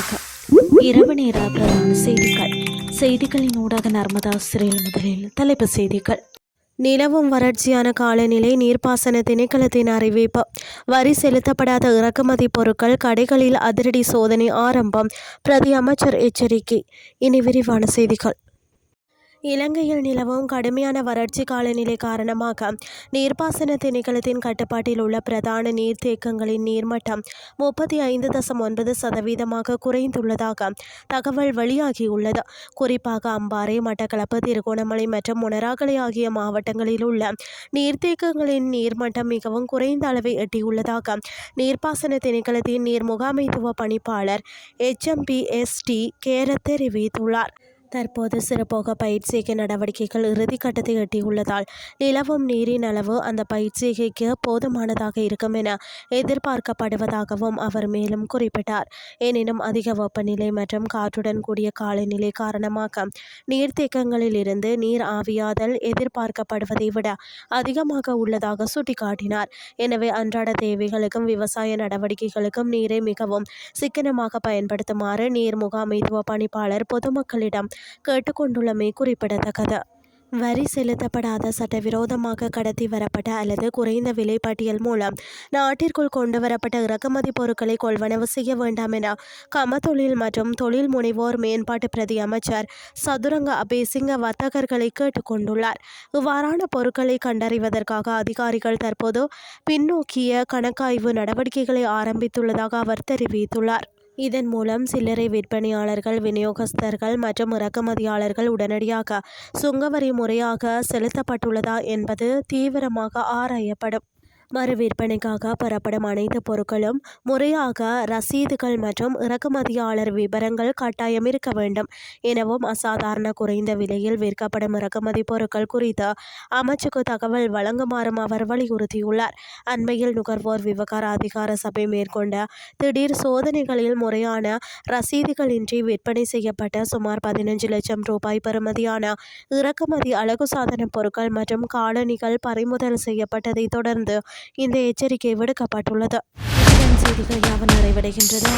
வணக்கம். இரவு நேர பிரதான செய்திகள். செய்திகளின் ஊடாக நர்மதா சிறையில் முதலில் தலைப்புச் செய்திகள். நிலவும் வறட்சியான காலநிலை, நீர்ப்பாசன திணைக்களத்தின் அறிவிப்பு. வரி செலுத்தப்படாத இறக்குமதி பொருட்கள் கடைகளில் அதிரடி சோதனை ஆரம்பம். பிரதி அமைச்சர் எச்சரிக்கை. இனி விரிவான செய்திகள். இலங்கையில் நிலவும் கடுமையான வறட்சி காலநிலை காரணமாக நீர்ப்பாசன திணைக்களத்தின் கட்டுப்பாட்டில் உள்ள பிரதான நீர்த்தேக்கங்களின் நீர்மட்டம் 35.9% குறைந்துள்ளதாக தகவல் வெளியாகியுள்ளது. குறிப்பாக அம்பாறை, மட்டக்களப்பு, திருகோணமலை மற்றும் மொனராகலை ஆகிய மாவட்டங்களில் உள்ள நீர்த்தேக்கங்களின் நீர்மட்டம் மிகவும் குறைந்த அளவை எட்டியுள்ளதாக நீர்ப்பாசன திணைக்களத்தின் நீர் முகாமைத்துவ பணிப்பாளர் HMPST கேரத் தெரிவித்துள்ளார். தற்போது சிறப்போக பயிர்ச்செய்கை நடவடிக்கைகள் இறுதிக்கட்டத்தை எட்டியுள்ளதால் நிலவும் நீரின் அளவு அந்த பயிர்ச்செய்கைக்கு போதுமானதாக இருக்கும் என எதிர்பார்க்கப்படுவதாகவும் அவர் மேலும் குறிப்பிட்டார். எனினும் அதிக வெப்பநிலை மற்றும் காற்றுடன் கூடிய காலநிலை காரணமாக நீர்த்தேக்கங்களில் இருந்து நீர் ஆவியாதல் எதிர்பார்க்கப்படுவதை விட அதிகமாக உள்ளதாக சுட்டிக்காட்டினார். எனவே அன்றாட தேவைகளுக்கும் விவசாய நடவடிக்கைகளுக்கும் நீரை மிகவும் சிக்கனமாக பயன்படுத்துமாறு நீர் முகாமைத்துவ பணிப்பாளர் பொதுமக்களிடம் கேட்டுக்கொண்டுள்ளமை குறிப்பிடத்தக்கது. வரி செலுத்தப்படாத, சட்டவிரோதமாக கடத்தி வரப்பட்ட அல்லது குறைந்த விலை பட்டியல் மூலம் நாட்டிற்குள் கொண்டுவரப்பட்ட இறக்குமதி பொருட்களை கொள்வனவு செய்ய வேண்டாம் என கமத்தொழில் மற்றும் தொழில் முனைவோர் மேம்பாட்டு பிரதி அமைச்சர் சதுரங்க அபேசிங்க வர்த்தகர்களை கேட்டுக்கொண்டுள்ளார். இவ்வாறான பொருட்களை கண்டறிவதற்காக அதிகாரிகள் தற்போது பின்னோக்கிய கணக்காய்வு நடவடிக்கைகளை ஆரம்பித்துள்ளதாக அவர் தெரிவித்துள்ளார். இதன் மூலம் சில்லறை விற்பனையாளர்கள், விநியோகஸ்தர்கள் மற்றும் இறக்குமதியாளர்கள் உடனடியாக சுங்கவரி முறையாக செலுத்தப்பட்டுள்ளதா என்பது தீவிரமாக ஆராயப்படும். மறு விற்பனைக்காக பெறப்படும் அனைத்து பொருட்களும் முறையாக ரசீதுகள் மற்றும் இறக்குமதியாளர் விபரங்கள் கட்டாயம் இருக்க வேண்டும் எனவும் அசாதாரண குறைந்த விலையில் விற்கப்படும் இறக்குமதி பொருட்கள் குறித்து அமைச்சுக்கு தகவல் வழங்குமாறும் அவர் வலியுறுத்தியுள்ளார். அண்மையில் நுகர்வோர் விவகார அதிகார சபை மேற்கொண்ட திடீர் சோதனைகளில் முறையான ரசீதுகளின்றி விற்பனை செய்யப்பட்ட சுமார் 15 லட்சம் ரூபாய் பெறுமதியான இறக்குமதி அழகு சாதன பொருட்கள் மற்றும் காலணிகள் பறிமுதல் செய்யப்பட்டதை தொடர்ந்து இந்த எச்சரிக்கை விடுக்கப்பட்டுள்ளது. செய்திகள் யாவும் நிறைவடைகின்றது.